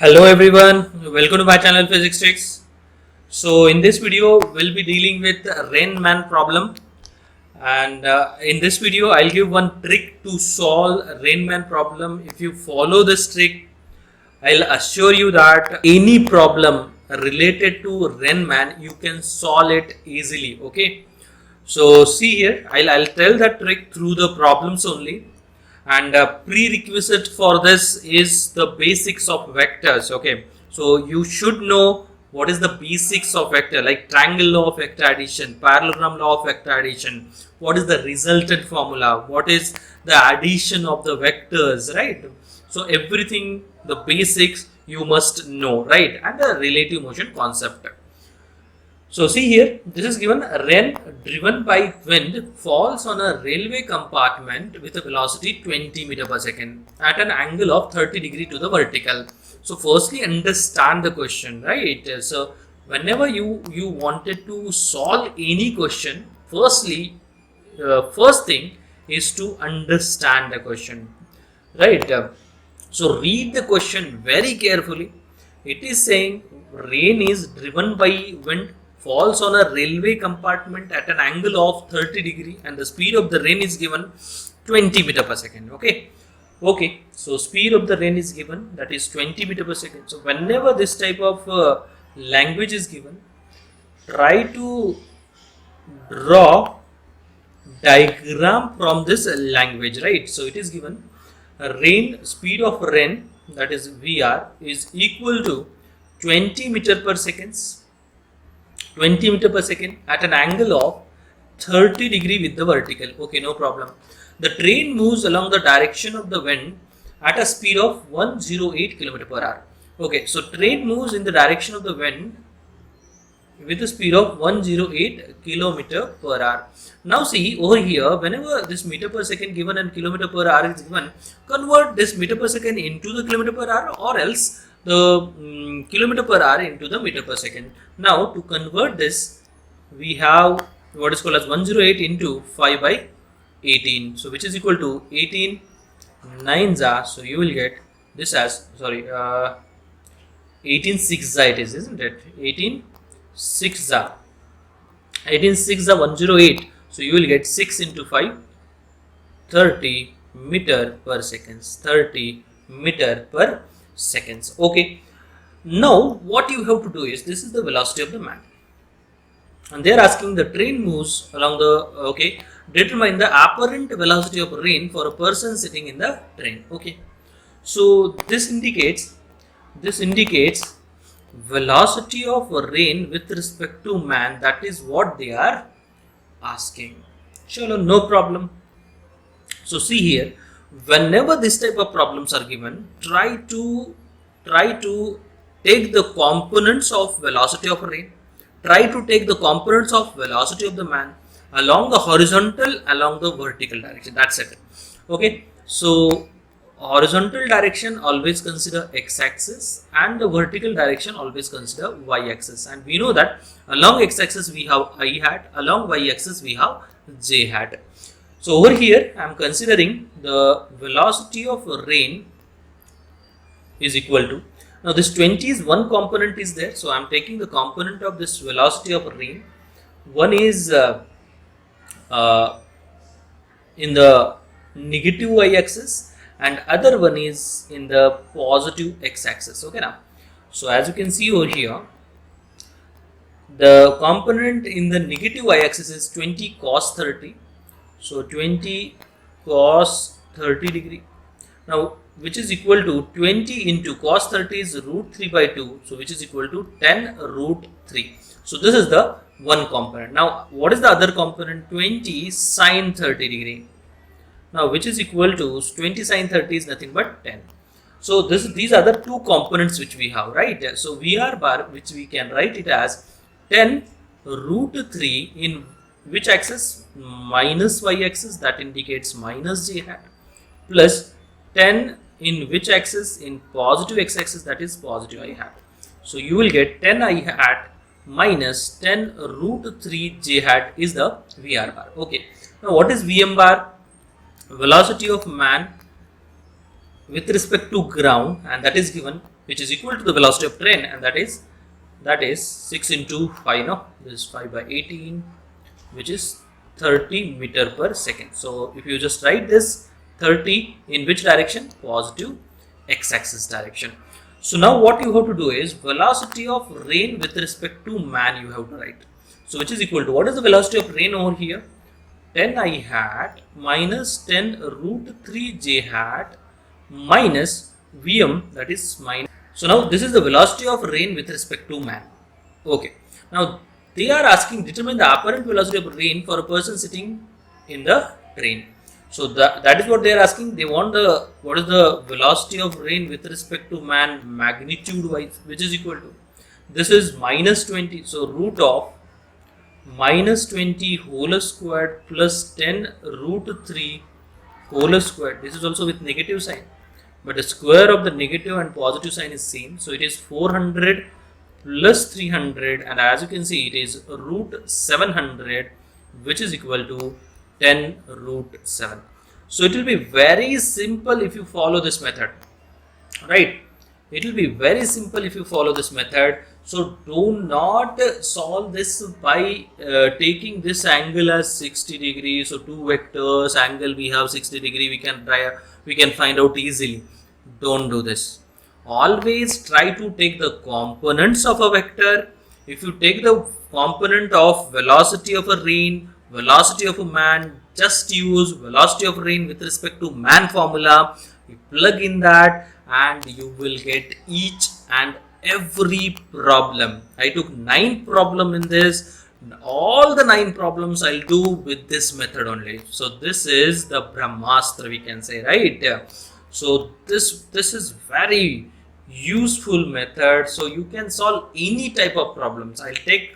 Hello everyone, welcome to my channel Physics Tricks. So in this video we'll be dealing with Rain Man problem, and in this video I'll give one trick to solve Rain Man problem. If you follow this trick, I'll assure you that any problem related to Rain Man you can solve it easily. Okay, so see here, I'll tell that trick through the problems only, and prerequisite for this is the basics of vectors. Okay, so you should know what is the basics of vector, like triangle law of vector addition, parallelogram law of vector addition, what is the resultant formula, what is the addition of the vectors, right? So everything, the basics you must know, right? And the relative motion concept. So see here, this is given: rain driven by wind falls on a railway compartment with a velocity 20 meter per second at an angle of 30 degree to the vertical. So firstly understand the question, right? So whenever you wanted to solve any question, first thing is to understand the question, right? So read the question very carefully. It is saying rain is driven by wind, falls on a railway compartment at an angle of 30 degree, and the speed of the rain is given 20 meter per second. Okay, so speed of the rain is given, that is 20 meter per second. So whenever this type of language is given, try to draw diagram from this language, right? So it is given speed of rain, that is VR, is equal to 20 meter per seconds 20 meter per second at an angle of 30 degree with the vertical. Okay, no problem. The train moves along the direction of the wind at a speed of 108 km per hour. Okay, so train moves in the direction of the wind with a speed of 108 km per hour. Now see over here, whenever this meter per second given and kilometer per hour is given, convert this meter per second into the kilometer per hour, or else the kilometer per hour into the meter per second. Now to convert this, we have what is called as 108 into 5 by 18, so which is equal to 18 nines are, so you will get this as 18 6 it is, isn't it? 18 6 108, so you will get 6 into 5, 30 meter per seconds, 30 meter per seconds. Okay, now what you have to do is, this is the velocity of the man, and they are asking the train moves along the determine the apparent velocity of rain for a person sitting in the train. Okay, so this indicates velocity of rain with respect to man. That is what they are asking. Chalo, no problem. So see here, whenever this type of problems are given, try to take the components of velocity of rain, try to take the components of velocity of the man along the horizontal, along the vertical direction. That's it. Okay, so horizontal direction always consider x-axis, and the vertical direction always consider y-axis, and we know that along x-axis we have I hat, along y-axis we have j hat. So over here I am considering the velocity of rain is equal to, now this 20 is one component is there, so I am taking the component of this velocity of rain. One is in the negative y-axis, and other one is in the positive x-axis. Okay, now so as you can see over here, the component in the negative y-axis is 20 cos 30, so 20 cos 30 degree, now which is equal to 20 into cos 30 is root 3 by 2, so which is equal to 10 root 3. So this is the one component. Now what is the other component? 20 sin 30 degree, now which is equal to 20 sin 30 is nothing but 10. So these are the two components which we have, right? So VR bar, which we can write it as 10 root 3 in which axis? Minus y-axis, that indicates minus j hat, plus 10 in which axis? In positive x-axis, that is positive I hat. So you will get 10 I hat minus 10 root 3 j hat is the VR bar. Okay, now what is VM bar? Velocity of man with respect to ground, and that is given which is equal to the velocity of train, and that is 6 into 5, no, this is 5 by 18, which is 30 meter per second. So if you just write this 30 in which direction? Positive x-axis direction. So now what you have to do is velocity of rain with respect to man you have to write. So which is equal to, what is the velocity of rain over here? 10 I hat minus 10 root 3 j hat minus Vm, that is minus. So now this is the velocity of rain with respect to man. Okay. Now they are asking determine the apparent velocity of rain for a person sitting in the train. So that is what they are asking. They want the what is the velocity of rain with respect to man magnitude wise, which is equal to, this is minus 20. So root of minus 20 whole squared plus 10 root 3 whole squared. This is also with negative sign, but the square of the negative and positive sign is same. So it is 400 plus 300, and as you can see it is root 700, which is equal to 10 root 7. So it will be very simple if you follow this method, right? It will be very simple if you follow this method. So do not solve this by taking this angle as 60 degrees. So two vectors, angle we have 60 degree, we can find out easily. Don't do this. Always try to take the components of a vector. If you take the component of velocity of a rain, velocity of a man, just use velocity of rain with respect to man formula. You plug in that and you will get each and every problem. I took 9 problems in this. All the 9 problems I'll do with this method only. So this is the Brahmastra, we can say, right? So this is very useful method. So you can solve any type of problems. I'll take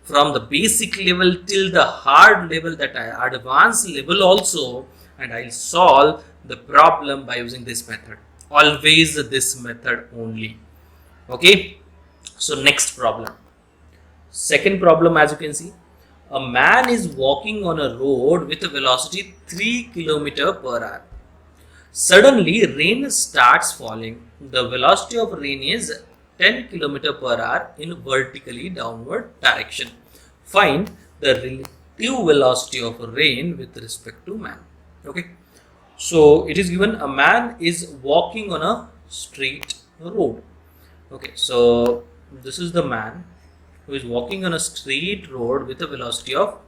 from the basic level till the hard level, that advanced level also, and I'll solve the problem by using this method. Always this method only. Okay. So next problem. Second problem, as you can see, a man is walking on a road with a velocity 3 km per hour. Suddenly rain starts falling. The velocity of rain is 10 km per hour in vertically downward direction. Find the relative velocity of rain with respect to man. Okay. So it is given a man is walking on a straight road. Okay. So this is the man who is walking on a straight road with a velocity of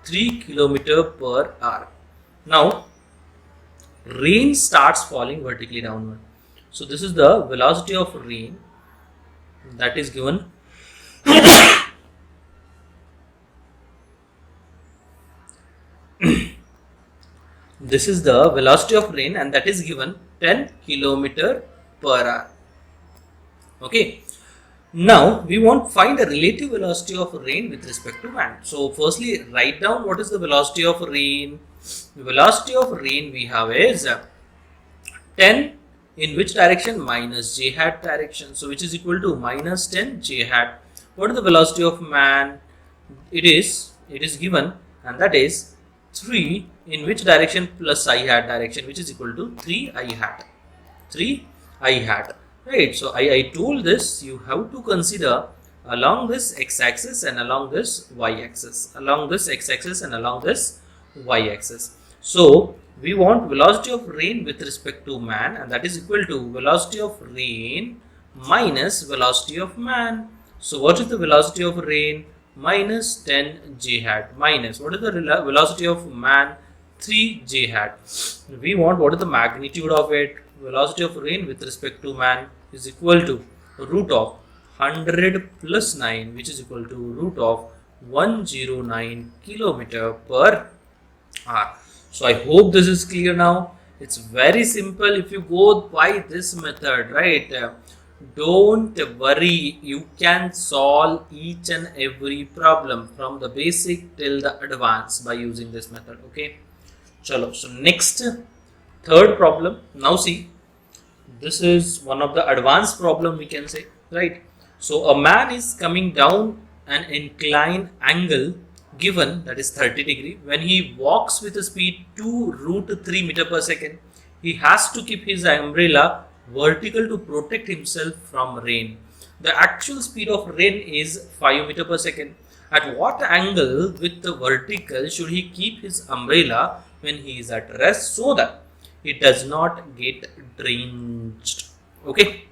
3 km per hour. Now rain starts falling vertically downward. So this is the velocity of rain that is given. This is the velocity of rain and that is given 10 km per hour. Okay. Now we want to find the relative velocity of rain with respect to man. So firstly write down what is the velocity of rain. The velocity of rain we have is 10 in which direction? Minus j hat direction. So which is equal to minus 10 j hat. What is the velocity of man? It is given, and that is 3 in which direction? Plus I hat direction, which is equal to 3 I hat. 3 I hat. Right. So I told this, you have to consider along this x-axis and along this y-axis. Along this x-axis and along this y-axis. So we want velocity of rain with respect to man, and that is equal to velocity of rain minus velocity of man. So what is the velocity of rain? Minus 10 j hat minus what is the velocity of man? 3 j hat. We want what is the magnitude of it? Velocity of rain with respect to man is equal to root of 100 plus 9, which is equal to root of 109 km per hour. So I hope this is clear now. It's very simple if you go by this method, right? Don't worry, you can solve each and every problem from the basic till the advanced by using this method. Okay, chalo. So next, third problem. Now see, this is one of the advanced problem we can say, right? So a man is coming down an inclined angle given, that is 30 degree. When he walks with a speed 2 root 3 meter per second, he has to keep his umbrella vertical to protect himself from rain. The actual speed of rain is 5 meter per second. At what angle with the vertical should he keep his umbrella when he is at rest so that it does not get drenched? Okay,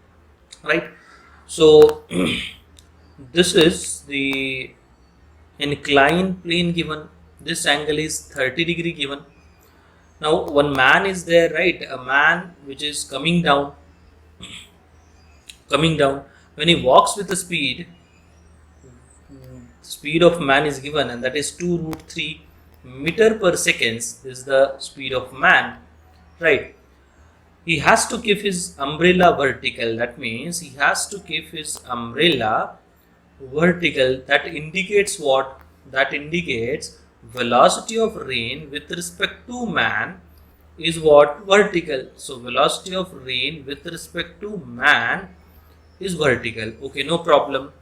right? So this is the inclined plane given. This angle is 30 degree given. Now one man is there, right? A man which is coming down. When he walks with the speed of man is given, and that is 2 root 3 meter per seconds is the speed of man, right? He has to keep his umbrella vertical. That means he has to keep his umbrella vertical. That indicates what? That indicates velocity of rain with respect to man is what? Vertical. So velocity of rain with respect to man is vertical. Okay, no problem.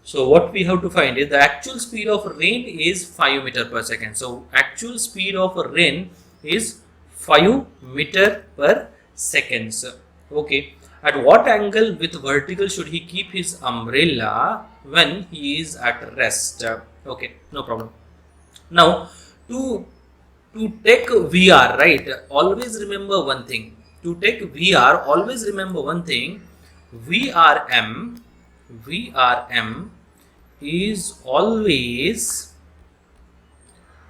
So what we have to find is the actual speed of rain is 5 meter per second. So actual speed of rain is 5 meter per second. Okay. At what angle with vertical should he keep his umbrella when he is at rest? Okay, no problem. Now to take VR, right? Always remember one thing. To take VR, always remember one thing. VRM is always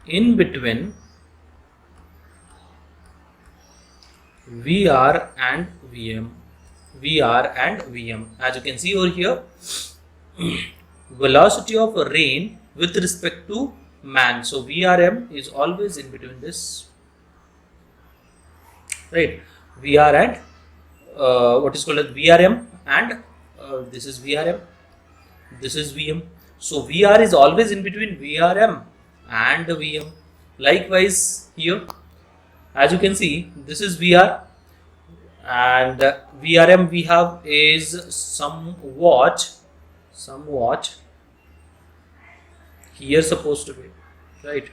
in between VR and VM. As you can see over here, velocity of rain with respect to man. So VRM is always in between this, right? VR and what is called as VRM, and this is VRM, this is VM. So VR is always in between VRM and VM. Likewise here, as you can see, this is VR, and VRM we have is somewhat here supposed to be, right?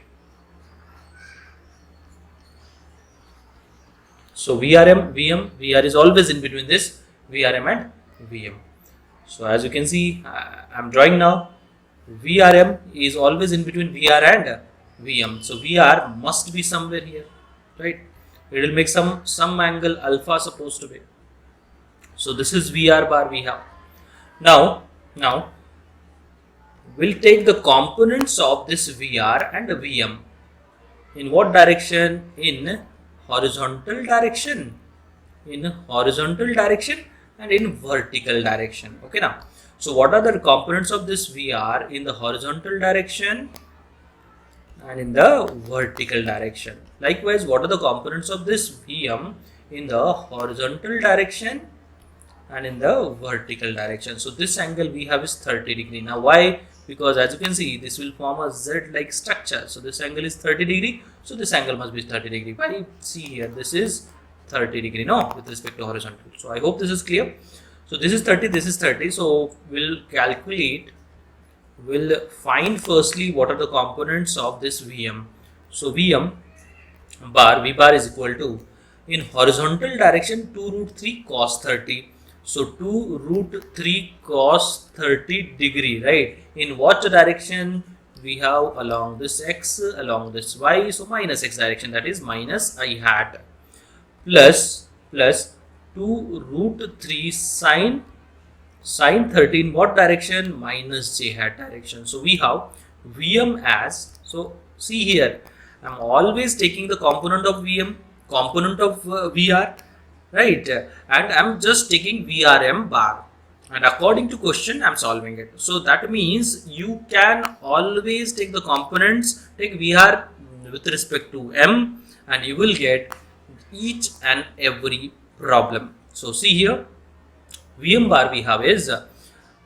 So VRM, VM, VR is always in between this VRM and VM. So as you can see, I'm drawing now. VRM is always in between VR and VM. So VR must be somewhere here, right? It will make some angle alpha supposed to be. So this is VR bar we have. Now we'll take the components of this VR and VM. In what direction? In horizontal direction. In horizontal direction and in vertical direction. Okay, now. So what are the components of this VR in the horizontal direction and in the vertical direction? Likewise, what are the components of this VM in the horizontal direction and in the vertical direction? So this angle we have is 30 degree. Now why? Because as you can see, this will form a Z-like structure. So this angle is 30 degree. So this angle must be 30 degree. Why? See here, this is 30 degree, no, with respect to horizontal. So I hope this is clear. So this is 30, this is 30. So we'll find firstly what are the components of this VM. So VM bar, V bar is equal to, in horizontal direction, 2 root 3 cos 30. So 2 root 3 cos 30 degree, right? In what direction? We have along this x, along this y. So minus x direction, that is minus I hat, plus 2 root 3 sine 30 in what direction? Minus j hat direction. So we have VM as, so see here, I'm always taking the component of VM, component of VR, right? And I'm just taking VRM bar, and according to question I'm solving it. So that means you can always take the components, take VR with respect to M, and you will get each and every problem. So see here, VM bar we have is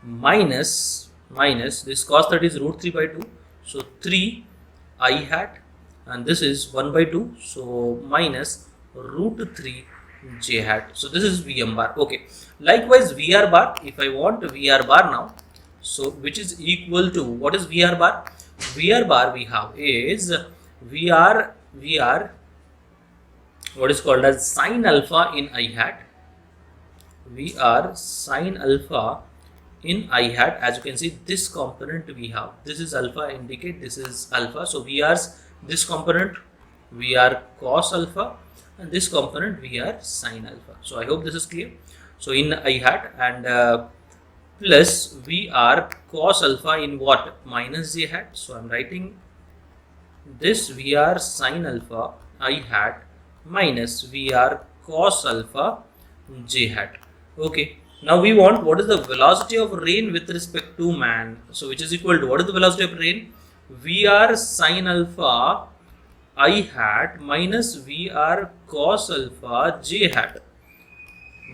minus this cos 30 is root 3 by 2, so 3 I hat, and this is 1 by 2, so minus root 3 j hat. So this is VM bar. Okay, likewise VR bar, if I want VR bar now, so which is equal to, what is VR bar? VR bar we have is VR what is called as sine alpha in I hat, we are sine alpha in I hat. As you can see, this component we have, this is alpha, indicate this is alpha, so we are this component we are cos alpha, and this component we are sine alpha. So I hope this is clear. So in I hat, and plus we are cos alpha in what, minus j hat. So I'm writing this, we are sine alpha I hat minus we are cos alpha j hat. Okay, now we want what is the velocity of rain with respect to man. So which is equal to, what is the velocity of rain? We are sine alpha I hat minus we are cos alpha j hat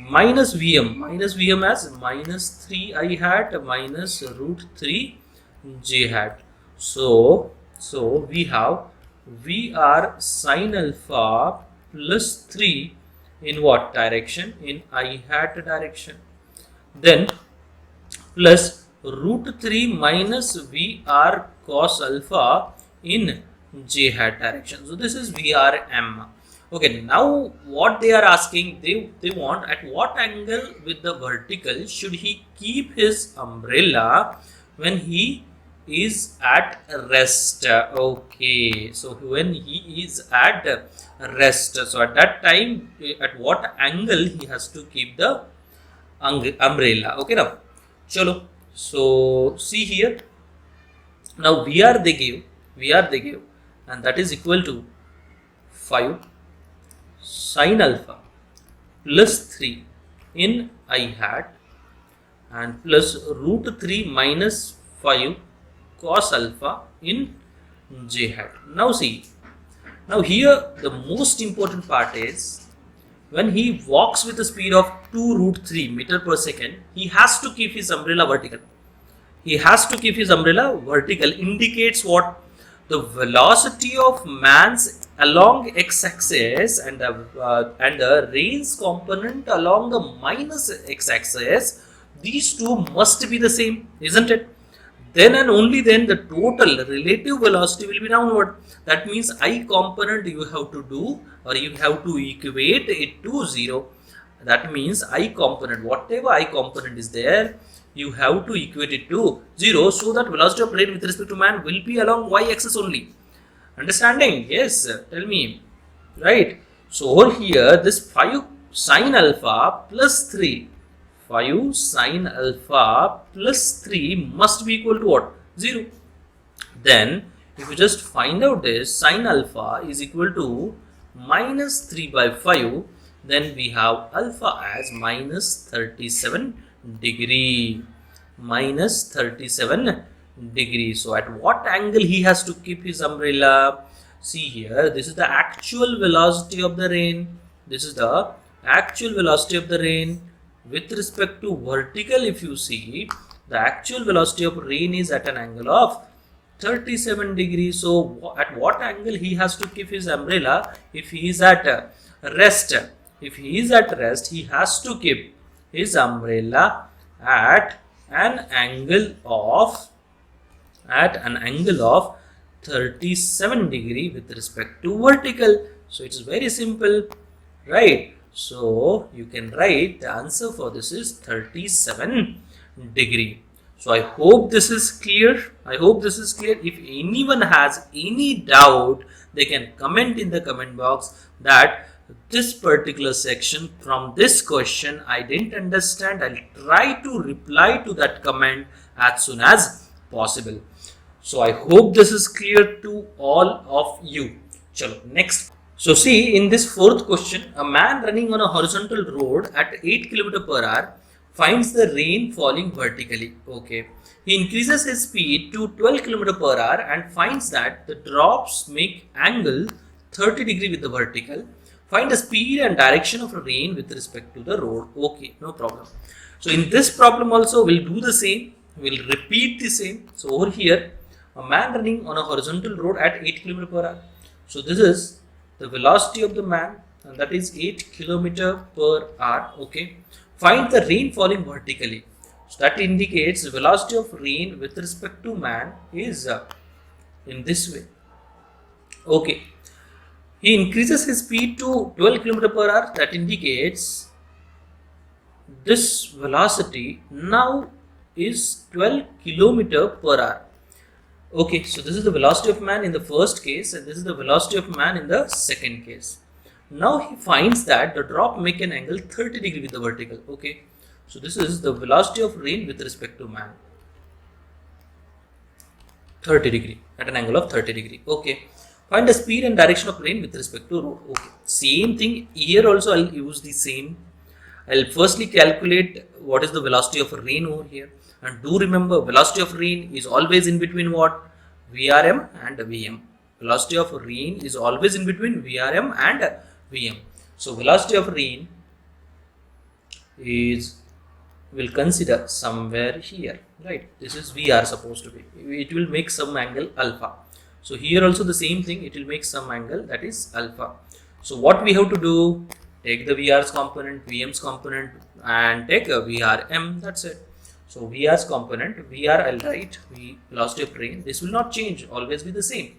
minus Vm as minus 3 I hat minus root 3 j hat. So we have, we are sine alpha plus 3 in what direction? In I hat direction. Then plus root 3 minus we are cos alpha in j hat direction. So this is Vrm. Okay, now what they are asking, they want at what angle with the vertical should he keep his umbrella when he is at rest. Okay, so when he is at rest, so at that time at what angle he has to keep the umbrella. Okay, now chalo, so see here, now VR they give, and that is equal to 5 sine alpha plus 3 in I hat and plus root 3 minus 5 cos alpha in j hat. Now see, now here the most important part is, when he walks with a speed of 2 root 3 meter per second, he has to keep his umbrella vertical. He has to keep his umbrella vertical, indicates what? The velocity of man's along x-axis and the rain's component along the minus x-axis, these two must be the same, isn't it? Then and only then the total relative velocity will be downward. That means I component you have to do, or you have to equate it to 0. That means I component, whatever I component is there, you have to equate it to 0, so that velocity of rain with respect to man will be along y-axis only. Understanding? Yes, tell me. Right. So over here, this 5 sine alpha plus 3, 5 sine alpha plus 3 must be equal to what? 0. Then if you just find out this, sine alpha is equal to minus 3 by 5, then we have alpha as minus 37 degree. Minus 37 degrees. So at what angle he has to keep his umbrella? See here, this is the actual velocity of the rain. This is the actual velocity of the rain with respect to vertical. If you see, the actual velocity of rain is at an angle of 37 degrees. So at what angle he has to keep his umbrella? If he is at rest, if he is at rest, he has to keep his umbrella at an angle of 37 degree with respect to vertical. So it is very simple, right? So you can write the answer for this is 37 degree. So I hope this is clear. I hope this is clear. If anyone has any doubt, they can comment in the comment box that this particular section from this question I didn't understand. I'll try to reply to that comment as soon as possible. So I hope this is clear to all of you. Chalo, next. So see, in this fourth question, a man running on a horizontal road at 8 km per hour finds the rain falling vertically. Okay. He increases his speed to 12 km per hour and finds that the drops make angle 30 degree with the vertical. Find the speed and direction of rain with respect to the road. Okay, no problem. So in this problem also we'll do the same. We'll repeat the same. So over here, a man running on a horizontal road at 8 km per hour. So this is the velocity of the man, and that is 8 km per hour. Okay. Find the rain falling vertically. So that indicates the velocity of rain with respect to man is in this way. Okay. He increases his speed to 12 km per hour. That indicates this velocity now is 12 kilometer per hour. Okay, so this is the velocity of man in the first case, and this is the velocity of man in the second case. Now he finds that the drop make an angle 30 degree with the vertical. Okay, so this is the velocity of rain with respect to man. 30 degree at an angle of 30 degree. Okay, find the speed and direction of rain with respect to road. Okay, same thing here also. I'll use the same. I'll firstly calculate what is the velocity of rain over here, and do remember velocity of rain is always in between what? VRM and VM. Velocity of rain is always in between VRM and VM. So velocity of rain is, we'll consider somewhere here, right? This is VR supposed to be. It will make some angle alpha. So here also the same thing, it will make some angle, that is alpha. So what we have to do? Take the VR's component, VM's component, and take a VRM. That's it. So VR's component, VR I'll write velocity of rain. This will not change, always be the same.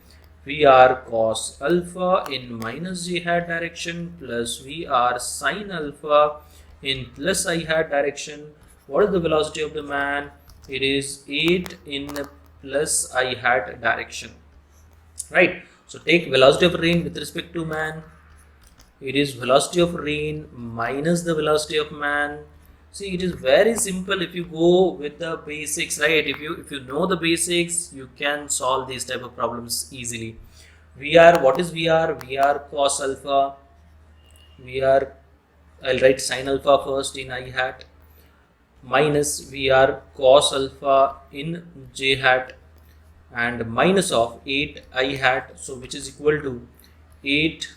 VR cos alpha in minus j hat direction plus VR sin alpha in plus I hat direction. What is the velocity of the man? It is 8 in plus I hat direction, right? So take velocity of rain with respect to man. It is velocity of rain minus the velocity of man. See, it is very simple if you go with the basics, right? If you know the basics, you can solve these type of problems easily. VR, what is VR? VR cos alpha. VR, I'll write sin alpha first in I hat, minus VR cos alpha in j hat, and minus of 8 I hat, so which is equal to 8,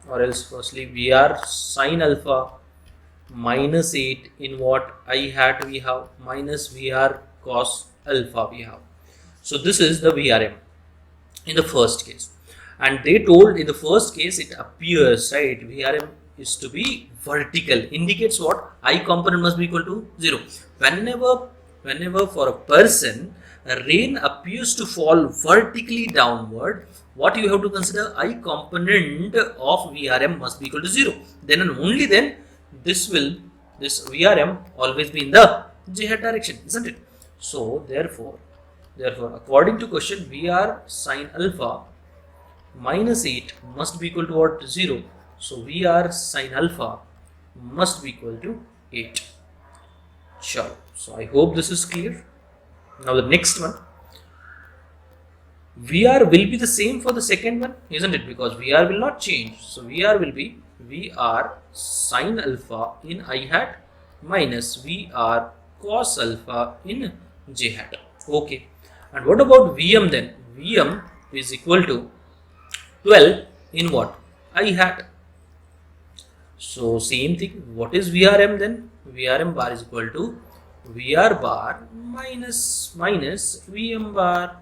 or else firstly VR sin alpha minus 8 in what? I hat we have, minus VR cos alpha we have. So this is the VRM in the first case, and they told in the first case it appears, right, VRM is to be vertical, indicates what? I component must be equal to 0. Whenever for a person rain appears to fall vertically downward, what you have to consider? I component of VRM must be equal to 0. Then and only then this VRM always be in the j hat direction, isn't it? So therefore according to question, VR sin alpha minus 8 must be equal to what? 0. So VR sin alpha must be equal to 8. Sure. So I hope this is clear. Now the next one, VR will be the same for the second one, isn't it? Because VR will not change. So VR will be VR sin alpha in I hat minus VR cos alpha in j hat. Okay. And what about VM then? VM is equal to 12 in what? I hat. So same thing. What is VRM then? VRM bar is equal to VR bar minus VM bar.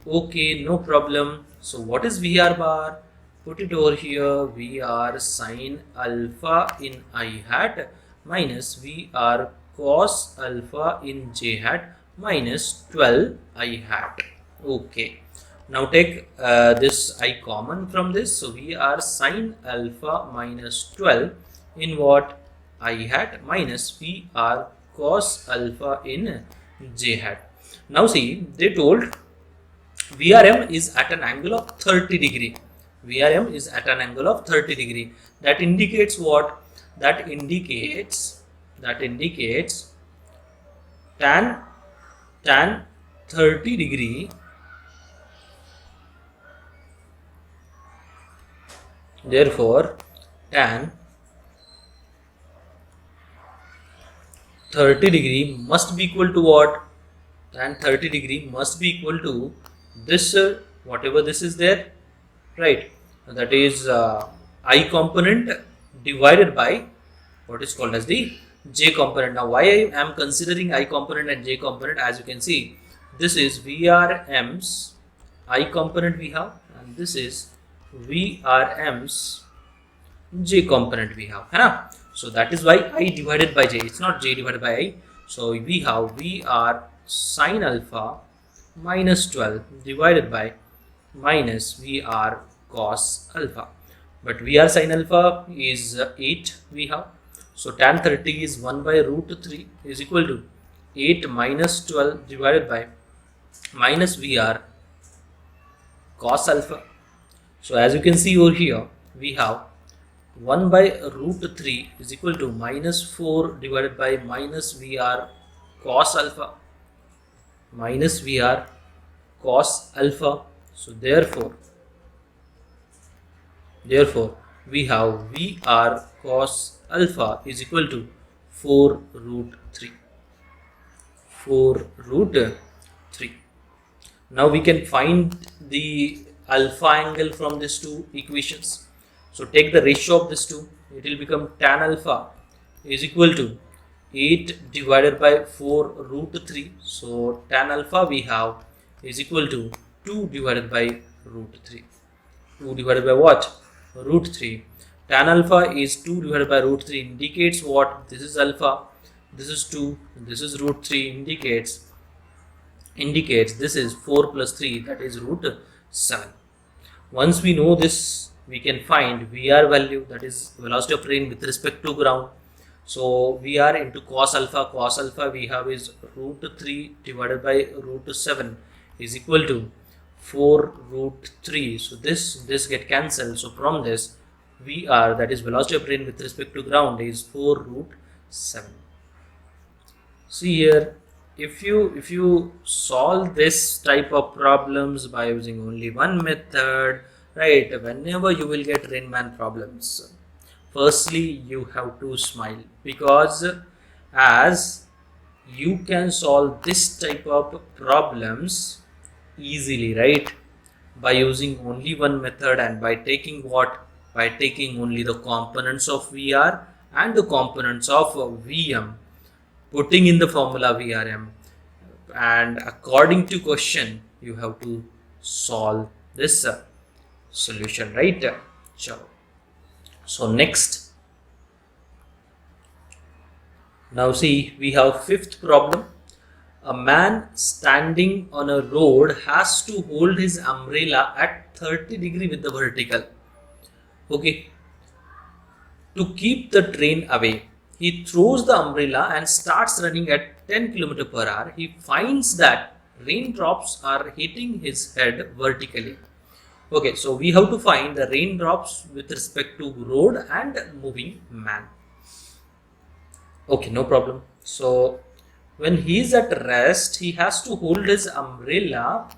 Okay, no problem. So what is VR bar? Put it over here. VR sin alpha in I hat minus VR cos alpha in j hat minus 12 I hat. Okay. Now take this I common from this. So VR sin alpha minus 12 in what? I hat minus VR cos alpha in j hat. Now see, they told VRM is at an angle of 30 degree. VRM is at an angle of 30 degree. That indicates what? That indicates tan 30 degree. Therefore, tan 30 degree must be equal to what? Tan 30 degree must be equal to this, whatever this is there, right? That is I component divided by what is called as the j component. Now why I am considering I component and j component? As you can see, this is VRM's I component we have, and this is VRM's j component we have, है? So that is why I divided by j. It's not j divided by I. So we have VR sin alpha minus 12 divided by minus VR cos alpha. But VR sin alpha is 8 we have. So tan 30 is 1 by root 3 is equal to 8 minus 12 divided by minus VR cos alpha. So as you can see over here, we have 1 by root 3 is equal to minus 4 divided by minus VR cos alpha, minus VR cos alpha. So therefore we have VR cos alpha is equal to 4 root 3. 4 root 3. Now we can find the alpha angle from these two equations. So take the ratio of these two. It will become tan alpha is equal to 8 divided by 4 root 3. So tan alpha we have is equal to 2 divided by root 3. 2 divided by what? Root 3. Tan alpha is 2 divided by root 3 indicates what? This is alpha, this is 2, this is root 3 indicates this is 4 plus 3, that is root 7. Once we know this, we can find VR value, that is velocity of train with respect to ground. So VR into cos alpha we have is root 3 divided by root 7 is equal to 4 root 3. So this get cancelled. So from this, VR, that is velocity of train with respect to ground, is 4 root 7. See here, if you solve this type of problems by using only one method, right, whenever you will get Riemann problems, firstly you have to smile, because as you can solve this type of problems easily, right, by using only one method and by taking what? By taking only the components of VR and the components of VM, putting in the formula VRM, and according to question you have to solve this solution, right? Sure. So next, now see, we have fifth problem. A man standing on a road has to hold his umbrella at 30 degrees with the vertical. Okay. To keep the train away, he throws the umbrella and starts running at 10 km per hour. He finds that raindrops are hitting his head vertically. Okay, so we have to find the raindrops with respect to road and moving man. Okay, no problem. So when he is at rest, he has to hold his umbrella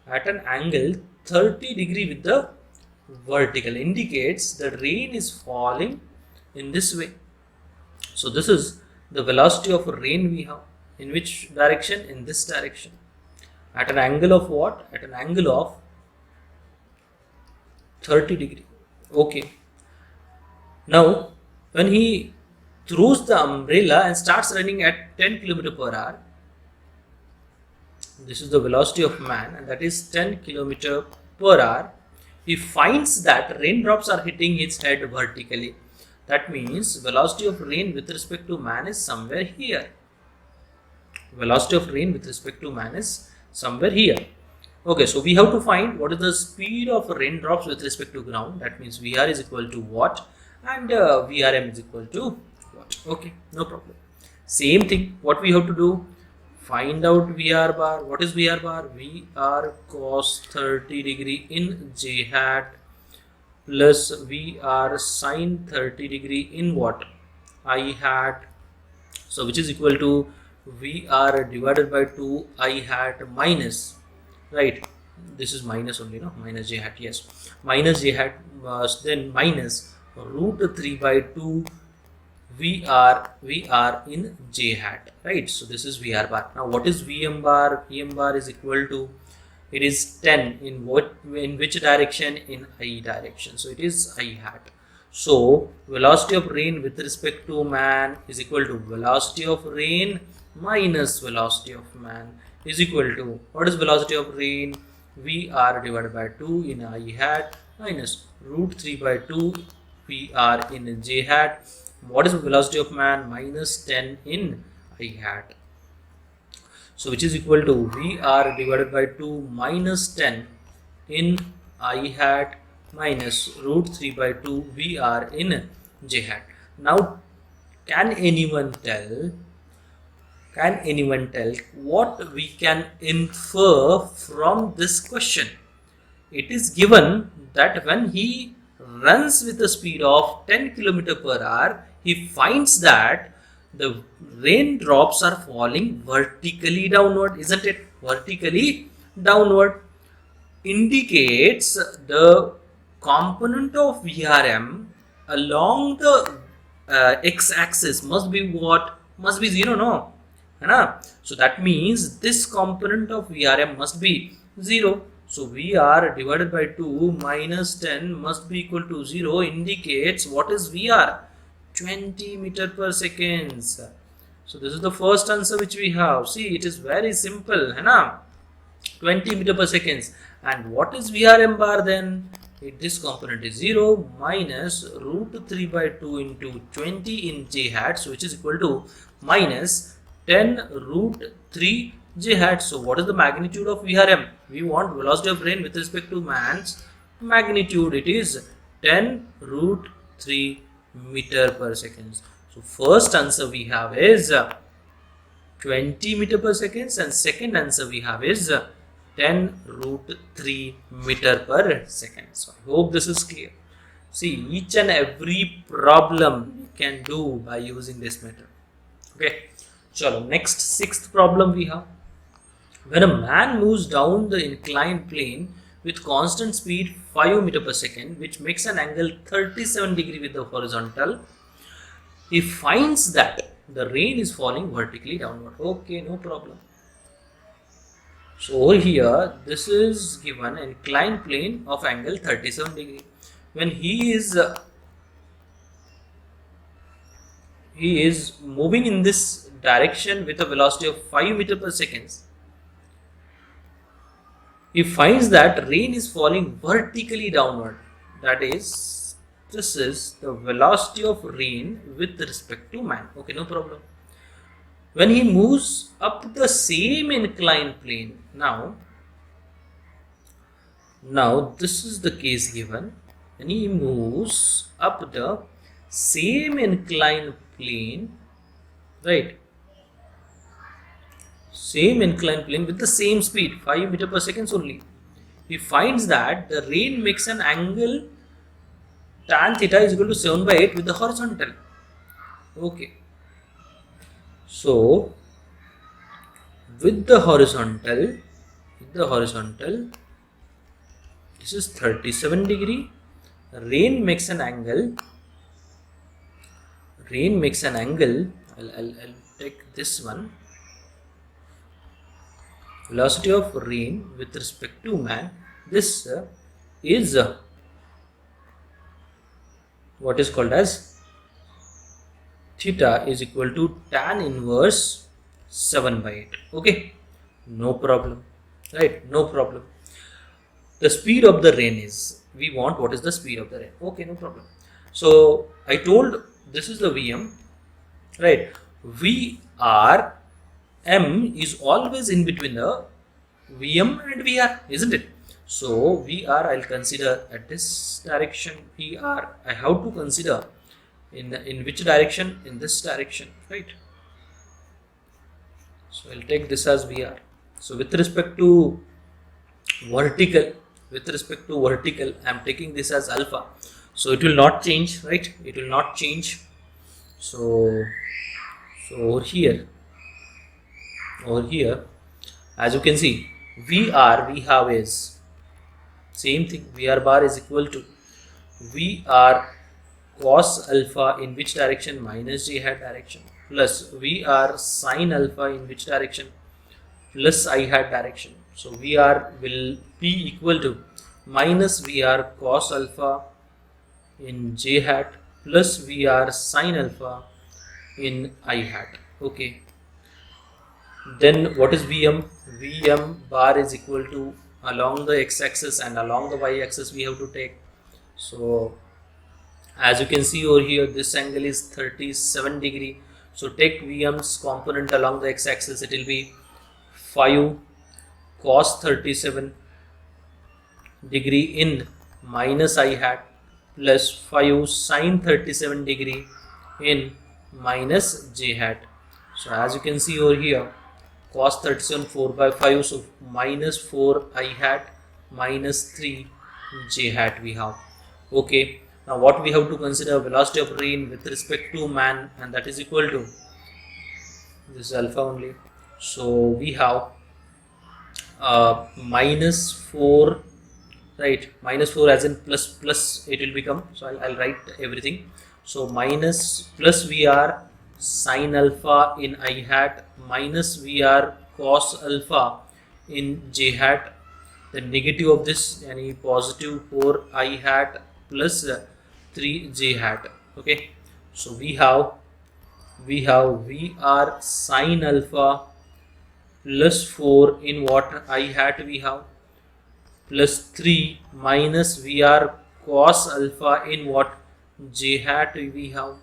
at an angle 30 degree with the vertical, indicates the rain is falling in this way. So this is the velocity of rain we have. In which direction? In this direction. At an angle of what? At an angle of 30 degree. Okay. Now when he throws the umbrella and starts running at 10 km per hour, this is the velocity of man, and that is 10 km per hour. He finds that raindrops are hitting his head vertically. That means velocity of rain with respect to man is somewhere here. Velocity of rain with respect to man is somewhere here. Okay, so we have to find what is the speed of raindrops with respect to ground. That means VR is equal to what, and VRM is equal to what. Okay, no problem. Same thing, what we have to do? Find out VR bar. What is VR bar? VR cos 30 degree in J hat plus VR sin 30 degree in what? I hat. So which is equal to VR divided by 2 I hat minus, right, this is minus only, no, minus J hat, yes, minus J hat, then minus root 3 by 2 VR in J hat, right? So this is VR bar. Now what is VM bar? VM bar is equal to, it is 10 in what, in which direction? In I direction. So it is I hat. So velocity of rain with respect to man is equal to velocity of rain minus velocity of man is equal to, what is velocity of rain? VR divided by 2 in I hat minus root 3 by 2 VR in J hat. What is the velocity of man? Minus 10 in I hat. So which is equal to VR divided by 2 minus 10 in I hat minus root 3 by 2 VR in J hat. Now can anyone tell what we can infer from this question? It is given that when he runs with a speed of 10 km per hour, he finds that the raindrops are falling vertically downward, isn't it? Vertically downward indicates the component of VRM along the x-axis must be what? Must be 0, no? So that means this component of VRM must be 0. So VR divided by 2 minus 10 must be equal to 0 indicates what is VR? 20 meter per seconds. So this is the first answer which we have. See, it is very simple, 20 meter per seconds. And what is VRM bar then? This component is 0 minus root 3 by 2 into 20 in j hat, so which is equal to minus 10 root 3 j hat. So what is the magnitude of VRM? We want velocity of rain with respect to man's magnitude. It is 10 root 3 meter per second. So first answer we have is 20 meter per second, and second answer we have is 10 root 3 meter per second. So I hope this is clear. See, each and every problem you can do by using this method. Okay. So next, sixth problem we have. When a man moves down the inclined plane with constant speed 5 meter per second, which makes an angle 37 degree with the horizontal, he finds that the rain is falling vertically downward. Okay, no problem. So over here, this is given an inclined plane of angle 37 degree. When he is moving in this direction with a velocity of 5 meter per second, he finds that rain is falling vertically downward. That is, this is the velocity of rain with respect to man. Okay, no problem. When he moves up the same inclined plane, now this is the case given. When he moves up the same inclined plane, right? Same inclined plane with the same speed, 5 meter per second only. He finds that the rain makes an angle tan theta is equal to 7 by 8 with the horizontal. Okay. So with the horizontal, this is 37 degree. Rain makes an angle. I'll take this one. Velocity of rain with respect to man. This is what is called as theta is equal to tan inverse 7 by 8. Okay, no problem, right? No problem. The speed of the rain is, we want what is the speed of the rain. Okay, no problem. So I told this is the Vm, right? Vr M is always in between the Vm and Vr, isn't it? So Vr I'll consider at this direction. Vr I have to consider in which direction? In this direction, right? So I'll take this as Vr. So with respect to vertical, I'm taking this as alpha. So it will not change, right? It will not change. So over here, as you can see, Vr we have is same thing. Vr bar is equal to Vr cos alpha in which direction? Minus j hat direction, plus Vr sin alpha in which direction? Plus I hat direction. So Vr will be equal to minus Vr cos alpha in j hat plus Vr sin alpha in I hat. Okay. Then what is Vm? Vm bar is equal to along the x-axis and along the y-axis we have to take. So as you can see over here, this angle is 37 degree. So take Vm's component along the x-axis. It will be 5 cos 37 degree in minus I hat plus 5 sin 37 degree in minus j hat. So as you can see over here, cos 37 4 by 5, so minus 4 I hat minus 3 j hat we have. Okay, now what we have to consider, velocity of rain with respect to man, and that is equal to this alpha only. So we have minus 4, right, minus 4 as in plus it will become, so I'll write everything. So minus plus Vr sin alpha in I hat minus Vr cos alpha in j hat. The negative of this, any positive 4 I hat plus 3 j hat. Okay, so we have Vr sin alpha plus 4 in what I hat we have, plus 3 minus Vr cos alpha in what j hat we have.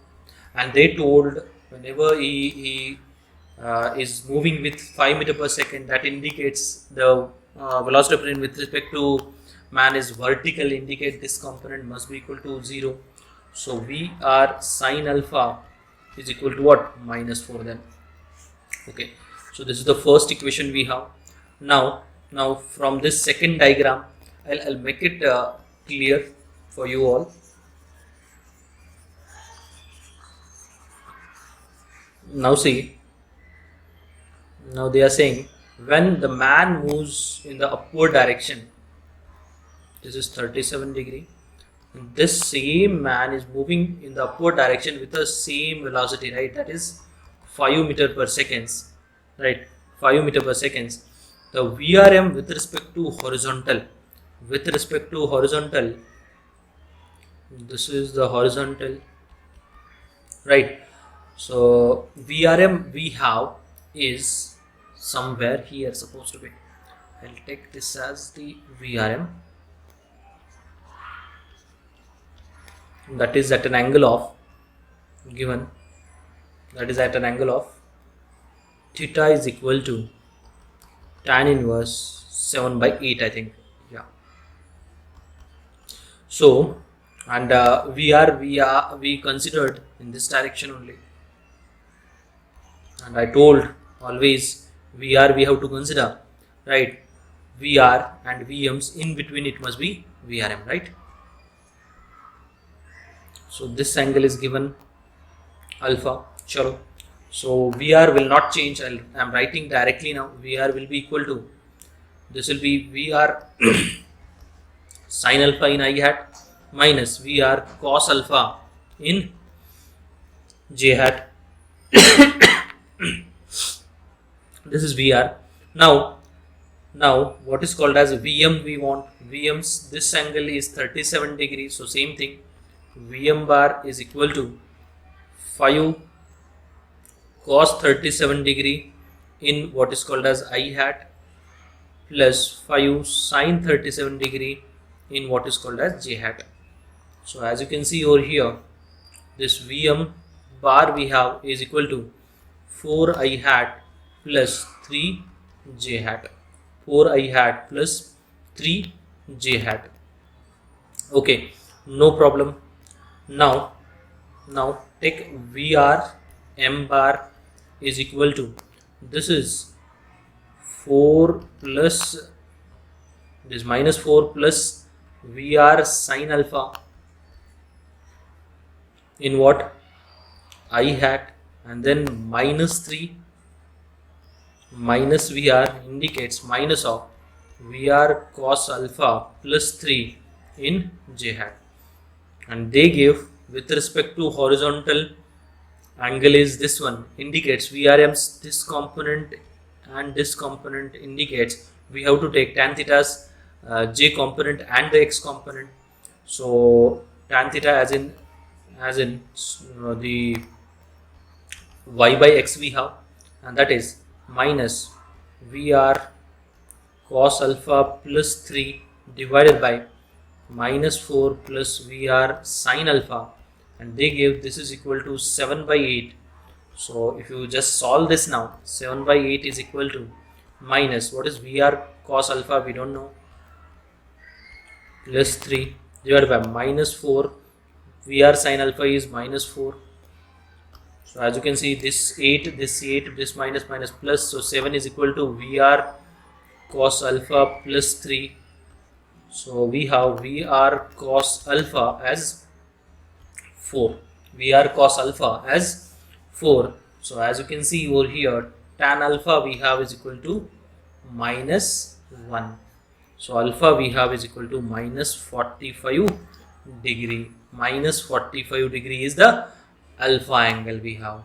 And they told whenever he is moving with 5 meter per second, that indicates the velocity of rain with respect to man is vertical, indicate this component must be equal to 0. So Vr sin alpha is equal to what? Minus 4 then. Okay, so this is the first equation we have. Now from this second diagram, I'll make it clear for you all. Now see, now they are saying when the man moves in the upward direction, this is 37 degree, this same man is moving in the upward direction with the same velocity, right, that is 5 meter per seconds, right, 5 meter per seconds. The VRM with respect to horizontal, this is the horizontal, right. So VRM we have is somewhere here supposed to be. I'll take this as the VRM, that is at an angle of given, that is at an angle of theta is equal to tan inverse 7 by 8, I think. Yeah. So and we considered in this direction only, and I told always VR we have to consider, right, VR and VMs in between it must be VRM, right. So this angle is given alpha. Chalo. So VR will not change. I'm writing directly now. VR will be equal to, this will be VR sin alpha in I hat minus VR cos alpha in j hat. This is VR. Now what is called as VM we want. VMs, this angle is 37 degrees. So same thing. VM bar is equal to 5 cos 37 degree in what is called as I hat plus 5 sin 37 degree in what is called as j hat. So as you can see over here, this VM bar we have is equal to 4 I hat plus 3 j hat, 4 I hat plus 3 j hat. Okay, no problem. Now take VR m bar is equal to, this is 4 plus this minus 4 plus VR sin alpha in what I hat, and then minus 3 minus VR indicates minus of VR cos alpha plus 3 in j hat. And they give with respect to horizontal angle is this one, indicates VRM's this component and this component indicates we have to take tan theta's j component and the x component. So tan theta as in the y by x we have, and that is minus VR cos alpha plus 3 divided by minus 4 plus VR sin alpha, and they give this is equal to 7 by 8. So if you just solve this now, 7 by 8 is equal to minus, what is VR cos alpha we don't know, plus 3 divided by minus 4, VR sin alpha is minus 4. So as you can see, this 8, this minus minus plus, so 7 is equal to VR cos alpha plus 3. So we have VR cos alpha as 4. VR cos alpha as 4. So as you can see over here, tan alpha we have is equal to minus 1. So alpha we have is equal to minus 45 degree. Minus 45 degree is the alpha angle we have.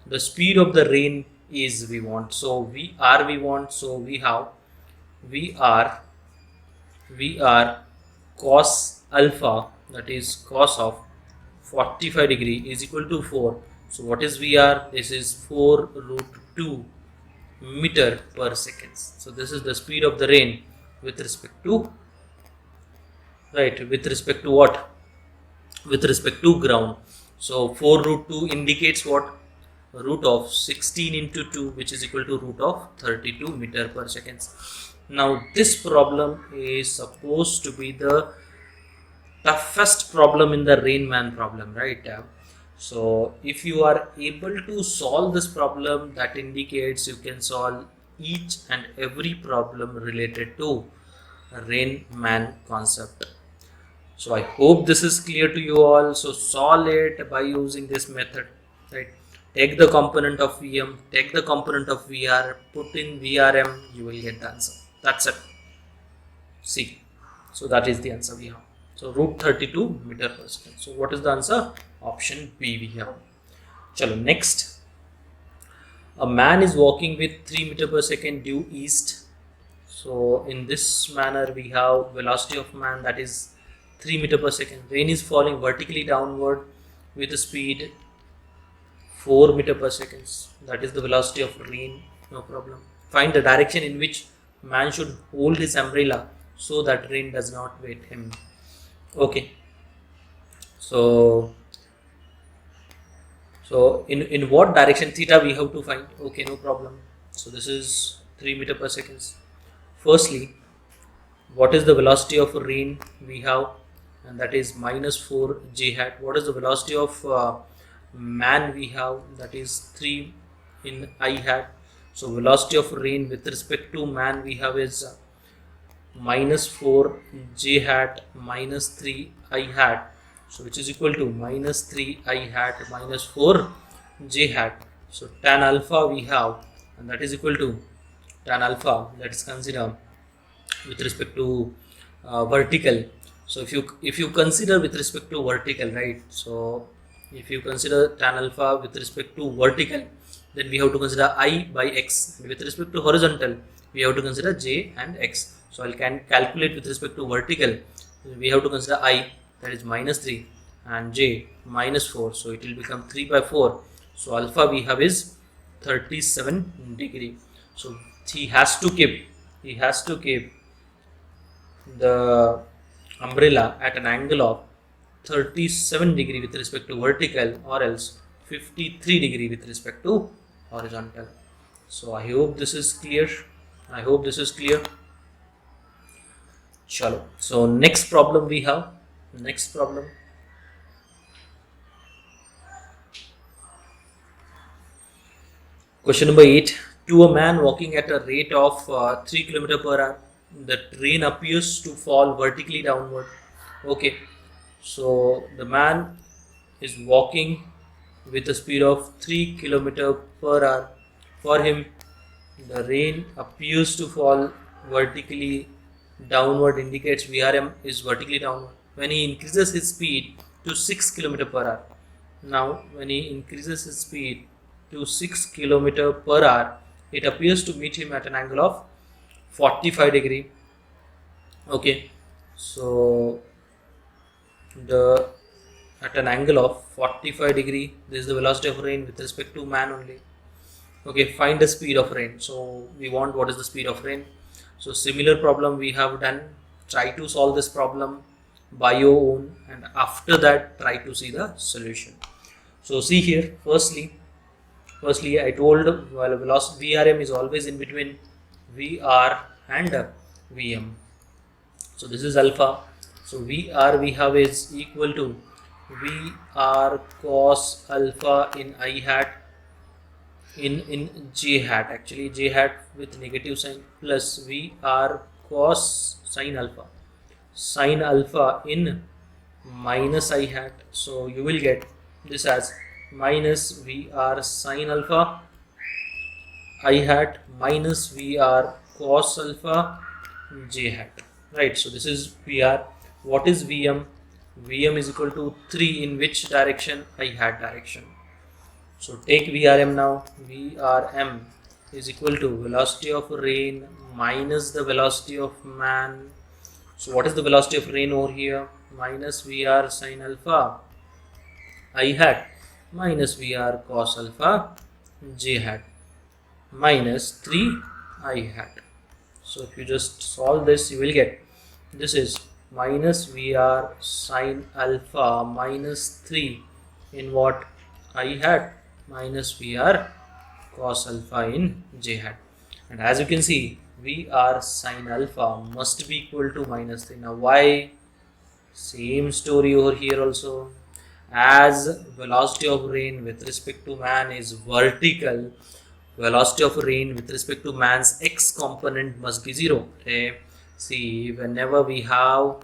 The speed of the rain is we want. So VR we want. So we have VR cos alpha, that is cos of 45 degree, is equal to 4. So what is VR? This is 4 root 2 meter per second. So this is the speed of the rain with respect to, right, with respect to what? With respect to ground. So 4 root 2 indicates what? Root of 16 into 2, which is equal to root of 32 meter per second. Now this problem is supposed to be the toughest problem in the Rain Man problem, right? So if you are able to solve this problem, that indicates you can solve each and every problem related to Rain Man concept. So I hope this is clear to you all. So solve it by using this method, right? Take the component of VM, take the component of VR, put in VRM, you will get the answer. That's it. See, so that is the answer we have. So root 32 meter per second. So what is the answer? Option B we have. Chalo, next. A man is walking with 3 meter per second due east. So in this manner we have velocity of man, that is 3 meter per second. Rain is falling vertically downward with a speed 4 meter per second. That is the velocity of rain. No problem. Find the direction in which man should hold his umbrella so that rain does not wet him. Okay. So in what direction theta we have to find? Okay, no problem. So this is 3 meter per second. Firstly, what is the velocity of rain we have? And that is minus 4 j hat. What is the velocity of man we have? That is 3 in I hat. So velocity of rain with respect to man we have is minus 4 j hat minus 3 I hat. So which is equal to minus 3 I hat minus 4 j hat. So tan alpha we have, and that is equal to tan alpha, that is considered with respect to vertical. So if you consider with respect to vertical, right? So if you consider tan alpha with respect to vertical, then we have to consider I by x. And with respect to horizontal, we have to consider j and x. So I can calculate with respect to vertical. We have to consider I, that is minus 3, and j minus 4. So it will become 3 by 4. So alpha we have is 37 degree. So he has to keep the umbrella at an angle of 37 degree with respect to vertical, or else 53 degree with respect to horizontal. So I hope this is clear. Chalo. So next problem we have. Next problem. Question number 8. To a man walking at a rate of 3 km per hour, the train appears to fall vertically downward. Okay. So the man is walking with a speed of 3 km per hour. For him, the rain appears to fall vertically downward, indicates VRM is vertically downward. When he increases his speed to 6 km per hour. Now, when he increases his speed to 6 km per hour, it appears to meet him at an angle of 45 degree. Okay. So at an angle of 45 degree, this is the velocity of rain with respect to man only. Okay, find the speed of rain. So we want what is the speed of rain. So similar problem we have done. Try to solve this problem by your own, and after that try to see the solution. So see here, firstly I told velocity VRM is always in between VR and VM. So this is alpha. So VR we have is equal to VR cos alpha in I hat in j hat, actually j hat with negative sign, plus VR cos sine alpha in minus I hat. So you will get this as minus VR sine alpha I hat minus VR cos alpha j hat, right? So this is VR. What is Vm? Vm is equal to 3 in which direction? I hat direction. So take VRM now. VRM is equal to velocity of rain minus the velocity of man. So what is the velocity of rain over here? Minus VR sine alpha I hat minus VR cos alpha j hat minus 3 I hat. So if you just solve this, you will get this is minus VR sine alpha minus 3 in what? I hat minus VR cos alpha in j hat. And as you can see, VR sine alpha must be equal to minus 3. Now why? Same story over here also. As velocity of rain with respect to man is vertical, velocity of rain with respect to man's x component must be 0. Okay? See, whenever we have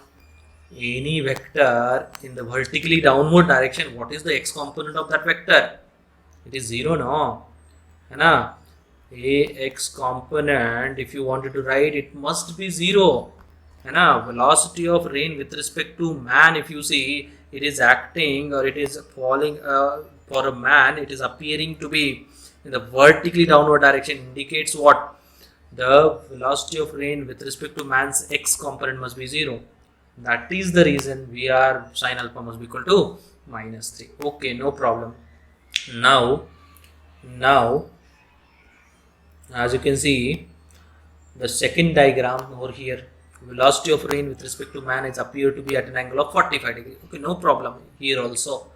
any vector in the vertically downward direction, what is the x component of that vector? It is 0, no? Hai, ax component, if you wanted to write, it must be 0. Hai, velocity of rain with respect to man, if you see, it is acting or it is falling for a man, it is appearing to be in the vertically downward direction, indicates what? The velocity of rain with respect to man's x component must be 0. That is the reason VR sine alpha must be equal to minus 3. Okay, no problem. Now, as you can see, the second diagram over here, velocity of rain with respect to man is appear to be at an angle of 45 degrees. Okay, no problem here also.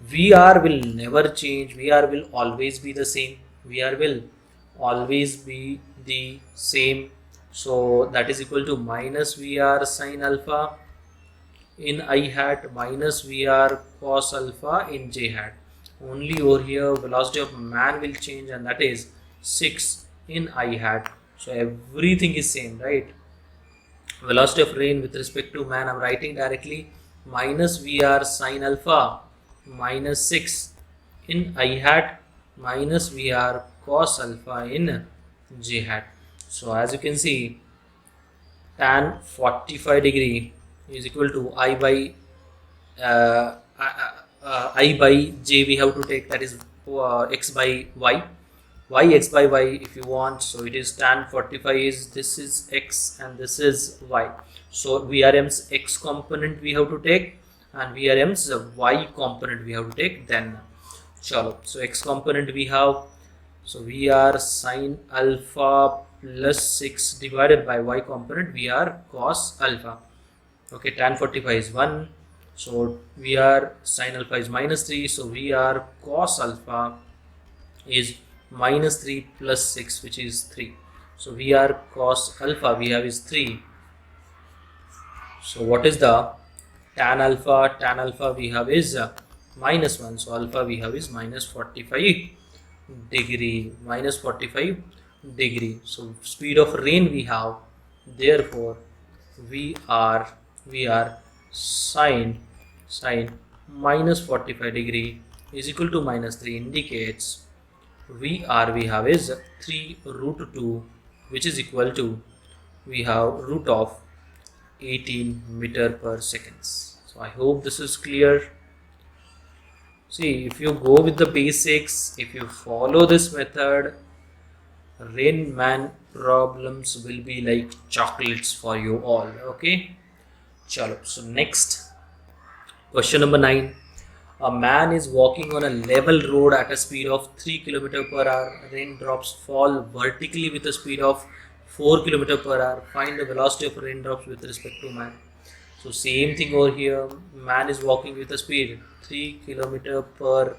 VR will never change. VR will always be the same. VR will always be the same. So that is equal to minus VR sine alpha in I hat minus VR cos alpha in j hat. Only over here velocity of man will change, and that is 6 in I hat. So everything is same, right? Velocity of rain with respect to man, I am writing directly minus VR sine alpha minus 6 in I hat minus VR cos alpha in j hat. So as you can see, tan 45 degree is equal to I by j we have to take, that is x by y. X by y if you want. So it is tan 45 is, this is x and this is y. So VRM's x component we have to take and VRM's y component we have to take then. Chalo. So x component we have, so VR sine alpha plus 6 divided by y component VR cos alpha. Okay, tan 45 is 1. So VR sine alpha is minus 3. So VR cos alpha is minus 3 plus 6, which is 3. So VR cos alpha we have is 3. So what is the tan alpha? Tan alpha we have is minus 1. So alpha we have is minus 45 degree. Minus 45 degree. So speed of rain we have. Therefore, VR sine minus 45 degree is equal to minus 3, indicates VR we have is 3 root 2, which is equal to, we have root of 18 meter per seconds. So I hope this is clear. See, if you go with the basics, if you follow this method, Rain Man problems will be like chocolates for you all. Okay, chalo. So next question number 9. A man is walking on a level road at a speed of 3 km per hour. Raindrops fall vertically with a speed of 4 km per hour. Find the velocity of raindrops with respect to man. So same thing over here. Man is walking with a speed 3 km per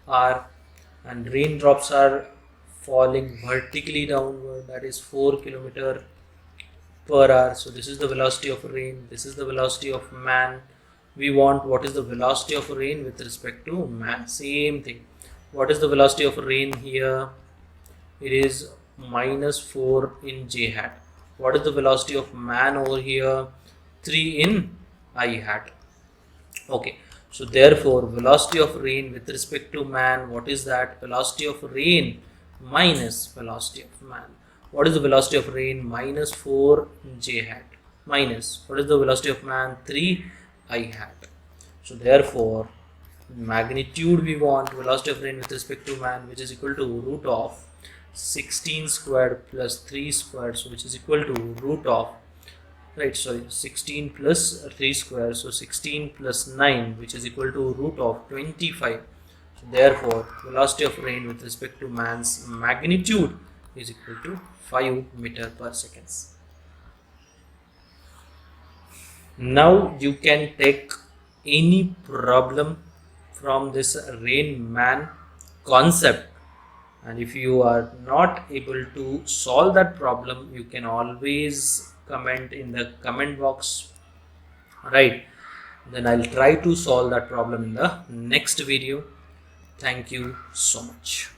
hour and raindrops are falling vertically downward, that is 4 km per hour. So this is the velocity of rain, this is the velocity of man. we want what is the velocity of rain with respect to man. Same thing. What is the velocity of rain here? It is -4 in j hat. What is the velocity of man over here? 3 in I hat. Okay, so therefore velocity of rain with respect to man, what is that? Velocity of rain minus velocity of man. What is the velocity of rain? -4 j hat minus what is the velocity of man? 3 I hat. So therefore magnitude we want velocity of rain with respect to man, which is equal to root of 16 squared plus 3 squared, so which is equal to root of 16 plus 3 squared, so 16 plus 9, which is equal to root of 25. So therefore velocity of rain with respect to man's magnitude is equal to 5 meter per seconds. Now you can take any problem from this rain man concept, and if you are not able to solve that problem, you can always comment in the comment box, right? Then I'll try to solve that problem in the next video. Thank you so much.